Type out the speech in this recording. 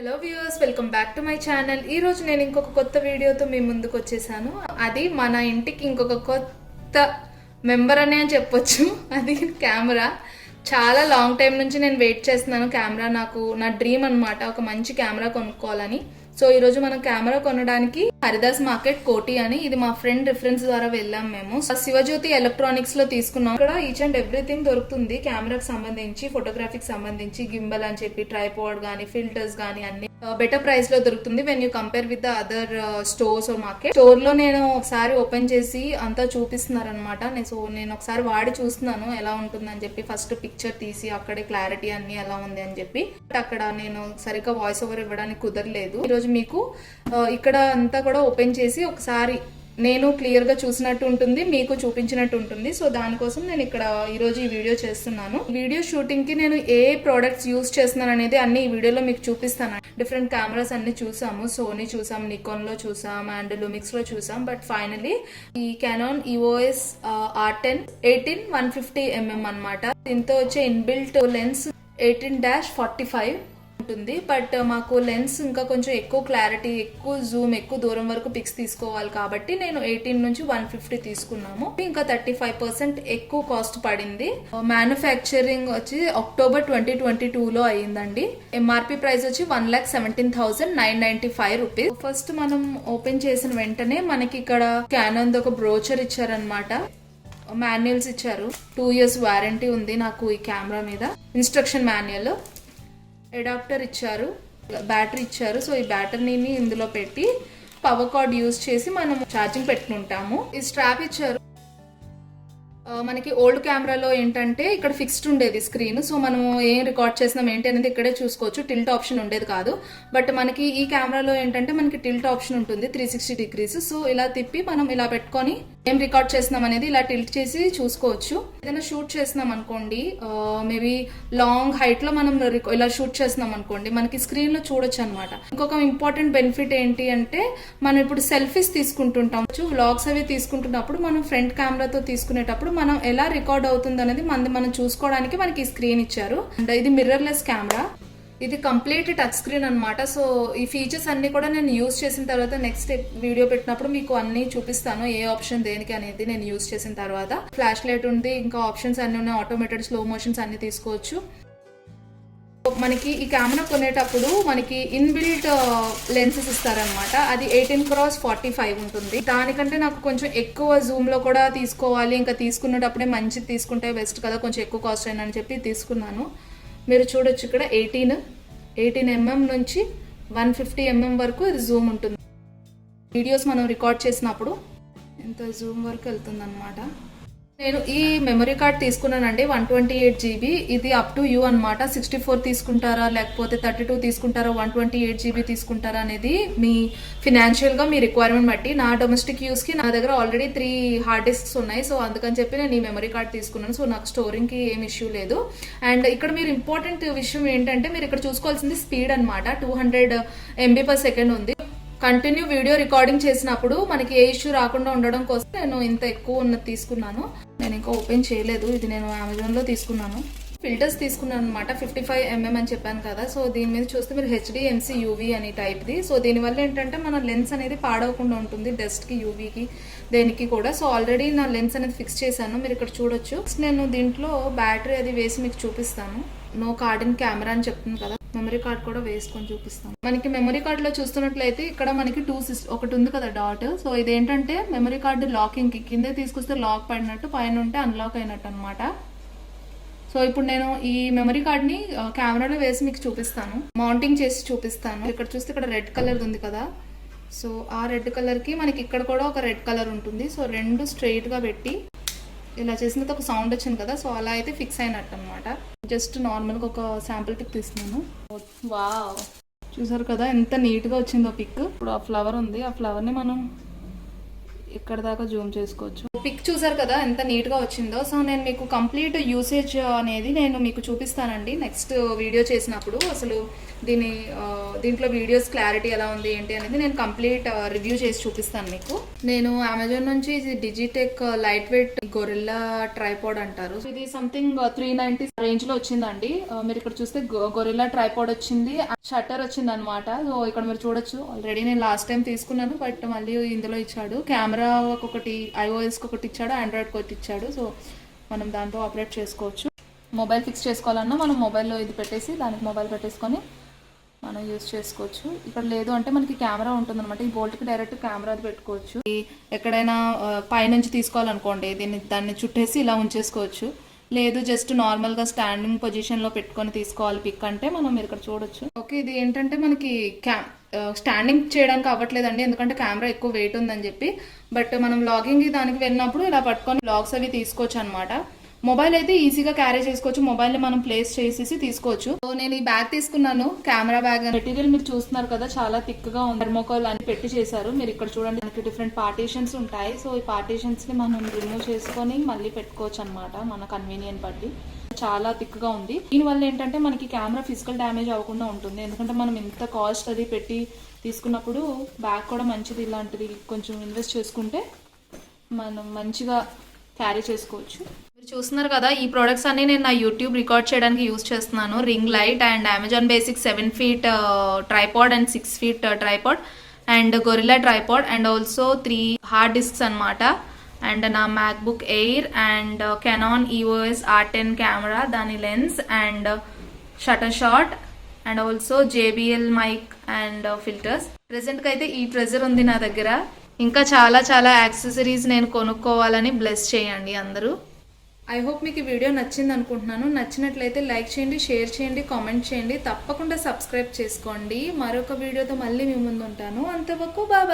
Hello viewers, welcome back to my channel. ఈ రోజు నేను ఇంకొక కొత్త వీడియోతో మీ ముందుకు వచ్చేసాను. అది మన ఇంటికి ఇంకొక కొత్త మెంబర్ అనే అని చెప్పొచ్చు. అది కెమెరా. చాలా లాంగ్ టైం నుంచి నేను వెయిట్ చేస్తున్నాను. కెమెరా నా డ్రీమ్ అనమాట, ఒక మంచి కెమెరా కొనుక్కోవాలని. సో ఈ రోజు మనం కెమెరా కొనడానికి హరిదాస్ మార్కెట్ కోటి అని, ఇది మా ఫ్రెండ్ రిఫరెన్స్ ద్వారా వెళ్ళాం మేము. శివజ్యోతి ఎలక్ట్రానిక్స్ లో తీసుకున్నాం. ఇక్కడ ఈచ్ అండ్ ఎవ్రీథింగ్ దొరుకుతుంది కెమెరాకి సంబంధించి, ఫోటోగ్రఫీకి సంబంధించి, గింబల్ అని చెప్పి, ట్రైపాడ్ గానీ, ఫిల్టర్స్ గానీ అన్ని బెటర్ ప్రైస్ లో దొరుకుతుంది when you compare with the other stores or market. Store లో నేను ఒకసారి ఓపెన్ చేసి అంతా చూపిస్తున్నారు అనమాట. సో నేను ఒకసారి వాడి చూస్తున్నాను ఎలా ఉంటుందని చెప్పి. ఫస్ట్ పిక్చర్ తీసి అక్కడే క్లారిటీ అన్ని ఎలా ఉంది అని చెప్పి. అక్కడ నేను సరిగ్గా వాయిస్ ఓవర్ ఇవ్వడానికి కుదరలేదు. ఈరోజు మీకు ఇక్కడ అంతా కూడా ఓపెన్ చేసి ఒకసారి నేను క్లియర్ గా చూసినట్టు ఉంటుంది, మీకు చూపించినట్టు ఉంటుంది. సో దానికోసం నేను ఇక్కడ ఈరోజు ఈ వీడియో చేస్తున్నాను. వీడియో షూటింగ్ కి నేను ఏ ప్రోడక్ట్స్ యూజ్ చేస్తున్నాను అనేది అన్ని ఈ వీడియోలో మీకు చూపిస్తాను. డిఫరెంట్ కెమెరాస్ అన్ని చూసాము. సోనీ చూసాం, నికాన్ లో చూసాం, అండ్ లూమిక్స్ లో చూసాం. బట్ ఫైనలీ ఈ కెనాన్ EOS R10 18-150mm అనమాట. దీంతో వచ్చే ఇన్బిల్ట్ లెన్స్ 18-45 ఉంటుంది. బట్ మాకు లెన్స్ ఇంకా కొంచెం ఎక్కువ క్లారిటీ, ఎక్కువ జూమ్, ఎక్కువ దూరం వరకు పిక్స్ తీసుకోవాలి కాబట్టి నేను 18 నుంచి 150 తీసుకున్నాము. ఇంకా 35% ఎక్కువ కాస్ట్ పడింది. మ్యానుఫ్యాక్చరింగ్ వచ్చి అక్టోబర్ 2022 లో అయ్యిందండి. MRP ప్రైస్ వచ్చి 1,17,995 రూపీస్. ఫస్ట్ మనం ఓపెన్ చేసిన వెంటనే మనకి ఇక్కడ క్యానన్ ఒక బ్రోచర్ ఇచ్చారనమాట. మాన్యువల్స్ ఇచ్చారు. 2 years వారంటీ ఉంది నాకు ఈ కెమెరా మీద. ఇన్స్ట్రక్షన్ మాన్యువల్, అడాప్టర్ ఇచ్చారు, బ్యాటరీ ఇచ్చారు. సో ఈ బ్యాటరీని ఇందులో పెట్టి పవర్ కార్డ్ యూజ్ చేసి మనం ఛార్జింగ్ పెట్టుకుంటాము. ఈ స్ట్రాప్ ఇచ్చారు. మనకి ఓల్డ్ కెమెరాలో ఏంటంటే ఇక్కడ ఫిక్స్డ్ ఉండేది స్క్రీన్. సో మనం ఏం రికార్డ్ చేసినాం ఏంటి అనేది ఇక్కడే చూసుకోవచ్చు. టిల్ట్ ఆప్షన్ ఉండేది కాదు. బట్ మనకి ఈ కెమెరాలో ఏంటంటే మనకి టిల్ట్ ఆప్షన్ ఉంటుంది 360 degrees. సో ఇలా తిప్పి మనం ఇలా పెట్టుకొని ఏం రికార్డ్ చేసినాం అనేది ఇలా టిల్ట్ చేసి చూసుకోవచ్చు. ఏదైనా షూట్ చేసినాం అనుకోండి, మేబీ లాంగ్ హైట్ లో మనం ఇలా షూట్ చేసినాం అనుకోండి, మనకి స్క్రీన్ లో చూడొచ్చు అనమాట. ఇంకొక ఇంపార్టెంట్ బెనిఫిట్ ఏంటి అంటే, మనం ఇప్పుడు సెల్ఫీస్ తీసుకుంటుంటాం, వ్లాగ్స్ అవి తీసుకుంటున్నప్పుడు మనం ఫ్రంట్ కెమెరాతో తీసుకునేటప్పుడు మనం ఎలా రికార్డ్ అవుతుంది అనేది మనం చూసుకోవడానికి మనకి ఈ స్క్రీన్ ఇచ్చారు. అండ్ ఇది మిర్రర్లెస్ కెమెరా. ఇది కంప్లీట్ టచ్ స్క్రీన్ అనమాట. సో ఈ ఫీచర్స్ అన్ని కూడా నేను యూజ్ చేసిన తర్వాత నెక్స్ట్ వీడియో పెట్టినప్పుడు మీకు అన్ని చూపిస్తాను, ఏ ఆప్షన్ దేనికి అనేది నేను యూజ్ చేసిన తర్వాత. ఫ్లాష్ లైట్ ఉంది, ఇంకా ఆప్షన్స్ అన్ని ఉన్నాయి, ఆటోమేటెడ్ స్లో మోషన్స్ అన్ని తీసుకోవచ్చు. మనకి ఈ కెమెరా కొనేటప్పుడు మనకి ఇన్బిల్ట్ లెన్సెస్ ఇస్తారనమాట. అది 18x45 ఉంటుంది. దానికంటే నాకు కొంచెం ఎక్కువ జూమ్ లో కూడా తీసుకోవాలి, ఇంకా తీసుకునేటప్పుడే మంచిది తీసుకుంటే బెస్ట్ కదా, కొంచెం ఎక్కువ కాస్ట్ అయినా అని చెప్పి తీసుకున్నాను. మీరు చూడొచ్చు ఇక్కడ 18mm నుంచి 150mm వరకు ఇది జూమ్ ఉంటుంది. వీడియోస్ మనం రికార్డ్ చేసినప్పుడు ఎంత జూమ్ వరకు వెళ్తుంది అనమాట. నేను ఈ మెమరీ కార్డ్ తీసుకున్నానండి, 128 GB. ఇది అప్ టు యూ అనమాట. 64 తీసుకుంటారా, లేకపోతే 32 తీసుకుంటారా, 128 GB తీసుకుంటారా అనేది మీ ఫినాన్షియల్ గా మీ రిక్వైర్మెంట్ బట్టి. నా డొమెస్టిక్ యూస్ కి నా దగ్గర ఆల్రెడీ 3 హార్డ్ డిస్క్స్ ఉన్నాయి. సో అందుకని చెప్పి నేను ఈ మెమరీ కార్డ్ తీసుకున్నాను. సో నాకు స్టోరింగ్ కి ఏం ఇష్యూ లేదు. అండ్ ఇక్కడ మీరు ఇంపార్టెంట్ విషయం ఏంటంటే, మీరు ఇక్కడ చూసుకోవాల్సింది స్పీడ్ అనమాట. 200 MB/s ఉంది. కంటిన్యూ వీడియో రికార్డింగ్ చేసినప్పుడు మనకి ఏ ఇష్యూ రాకుండా ఉండడం కోసం నేను ఇంత ఎక్కువ ఉన్నది తీసుకున్నాను. నేను ఇంకా ఓపెన్ చేయలేదు. ఇది నేను అమెజాన్ లో తీసుకున్నాను. ఫిల్టర్స్ తీసుకున్నాను అనమాట. 55mm అని చెప్పాను కదా. సో దీని మీద చూస్తే మీరు HDMC UV అని టైప్ది. సో దీనివల్ల ఏంటంటే మన లెన్స్ అనేది పాడవకుండా ఉంటుంది, డస్ట్ కి, యూవీకి, దేనికి కూడా. సో ఆల్రెడీ నా లెన్స్ అనేది ఫిక్స్ చేశాను, మీరు ఇక్కడ చూడొచ్చు. నేను దీంట్లో బ్యాటరీ అది వేసి మీకు చూపిస్తాను. నో కార్డ్ ఇన్ కెమెరా అని చెప్తుంది కదా, మెమరీ కార్డ్ కూడా వేసుకొని చూపిస్తాను. మనకి మెమరీ కార్డ్ లో చూస్తున్నట్లయితే ఇక్కడ మనకి ఒకటి ఉంది కదా డాట్. సో ఇదేంటంటే మెమరీ కార్డు లాకింగ్ కి, కింద తీసుకొస్తే లాక్ పడినట్టు, పైన ఉంటే అన్లాక్ అయినట్టు అనమాట. సో ఇప్పుడు నేను ఈ మెమరీ కార్డ్ ని కెమెరాలో వేసి మీకు చూపిస్తాను, మౌంటింగ్ చేసి చూపిస్తాను. ఇక్కడ చూస్తే ఇక్కడ రెడ్ కలర్ ఉంది కదా. సో ఆ రెడ్ కలర్ కి మనకి ఇక్కడ కూడా ఒక రెడ్ కలర్ ఉంటుంది. సో రెండు స్ట్రైట్ గా పెట్టి ఇలా చేసిన తర్వాత ఒక సౌండ్ వచ్చింది కదా. సో అలా అయితే ఫిక్స్ అయినట్టు అనమాట. జస్ట్ నార్మల్గా ఒక శాంపుల్ పిక్ తీస్తున్నాను. వావ్, చూసారు కదా ఎంత నీట్గా వచ్చిందో పిక్. ఇప్పుడు ఆ ఫ్లవర్ ఉంది, ఆ ఫ్లవర్ని మనం ఇక్కడ దాకా జూమ్ చేసుకోవచ్చు. పిక్ చూసారు కదా ఎంత నీట్గా వచ్చిందో. సో నేను మీకు కంప్లీట్ యూసేజ్ అనేది నేను మీకు చూపిస్తానండి నెక్స్ట్ వీడియో చేసినప్పుడు. అసలు దీంట్లో వీడియోస్ క్లారిటీ ఎలా ఉంది ఏంటి అనేది నేను కంప్లీట్ రివ్యూ చేసి చూపిస్తాను మీకు. నేను అమెజాన్ నుంచి ఇది Digitek light weight gorilla tripod అంటారు. ఇది సంథింగ్ 390 రేంజ్ లో వచ్చిందండి. మీరు ఇక్కడ చూస్తే గొరిల్లా ట్రైపాడ్ వచ్చింది, షట్టర్ వచ్చింది అనమాట. సో ఇక్కడ మీరు చూడొచ్చు ఆల్రెడీ నేను లాస్ట్ టైం తీసుకున్నాను, బట్ మళ్ళీ ఇందులో ఇచ్చాడు. కెమెరా ఒకటి iOS కి ఒకటి ఇచ్చాడు, ఆండ్రాయిడ్ కి ఒకటి ఇచ్చాడు. సో మనం దాంతో ఆపరేట్ చేసుకోవచ్చు. మొబైల్ ఫిక్స్ చేసుకోవాలన్నా మనం మొబైల్లో ఇది పెట్టేసి దానికి మొబైల్ పెట్టేసుకొని మనం యూజ్ చేసుకోవచ్చు. ఇక్కడ లేదు అంటే మనకి కెమెరా ఉంటుంది అనమాట. ఈ బోల్ట్కి డైరెక్ట్ కెమెరా అది పెట్టుకోవచ్చు. ఎక్కడైనా పైనుంచి తీసుకోవాలనుకోండి దాన్ని చుట్టేసి ఇలా ఉంచేసుకోవచ్చు. లేదు జస్ట్ నార్మల్గా స్టాండింగ్ పొజిషన్లో పెట్టుకొని తీసుకోవాలి పిక్ అంటే మనం ఇక్కడ చూడొచ్చు. ఓకే, ఇది ఏంటంటే మనకి స్టాండింగ్ చేయడానికి అవ్వట్లేదండి, ఎందుకంటే కెమెరా ఎక్కువ వెయిట్ ఉందని చెప్పి. బట్ మనం లాగింగ్ దానికి వెళ్ళినప్పుడు ఇలా పట్టుకొని బ్లాగ్స్ అవి తీసుకోవచ్చు అనమాట. మొబైల్ అయితే ఈజీగా క్యారీ చేసుకోవచ్చు, మొబైల్ని మనం ప్లేస్ చేసేసి తీసుకోవచ్చు. సో నేను ఈ బ్యాగ్ తీసుకున్నాను, కెమెరా బ్యాగ్. మెటీరియల్ మీరు చూస్తున్నారు కదా చాలా థిక్గా ఉంది, థర్మోకోల్ అని పెట్టి చేశారు. మీరు ఇక్కడ చూడండి మనకి డిఫరెంట్ పార్టీషన్స్ ఉంటాయి. సో ఈ పార్టీషన్స్ని మనం రిమూవ్ చేసుకొని మళ్ళీ పెట్టుకోవచ్చు అనమాట మన కన్వీనియంట్ బట్టి. చాలా థిక్గా ఉంది. దీనివల్ల ఏంటంటే మనకి కెమెరా ఫిజికల్ డ్యామేజ్ అవ్వకుండా ఉంటుంది, ఎందుకంటే మనం ఇంత కాస్ట్ అది పెట్టి తీసుకున్నప్పుడు బ్యాగ్ కూడా మంచిది ఇలాంటిది కొంచెం ఇన్వెస్ట్ చేసుకుంటే మనం మంచిగా క్యారీ చేసుకోవచ్చు. మీరు చూస్తున్నారు కదా ఈ ప్రోడక్ట్స్ అన్ని నేను నా యూట్యూబ్ రికార్డ్ చేయడానికి యూజ్ చేస్తున్నాను. Ring light and Amazon basic 7 feet tripod and 6 feet tripod and gorilla tripod and also 3 hard disks అనమాట. అండ్ నా MacBook Air and Canon EOS R10 camera, దాని lens and shutter shot and also JBL mic and filters. ప్రెసెంట్కి అయితే ఈ treasure ఉంది నా దగ్గర. ఇంకా చాలా చాలా యాక్సెసరీస్ నేను కొనుక్కోవాలని బ్లెస్ చేయండి అందరూ. ఐ హోప్ మీకు ఈ వీడియో నచ్చింది అనుకుంటున్నాను. నచ్చినట్లయితే లైక్ చేయండి, షేర్ చేయండి, కామెంట్ చేయండి, తప్పకుండా సబ్స్క్రైబ్ చేసుకోండి. మరొక వీడియోతో మళ్ళీ మీ ముందు ఉంటాను. అంతవరకు బాయ్.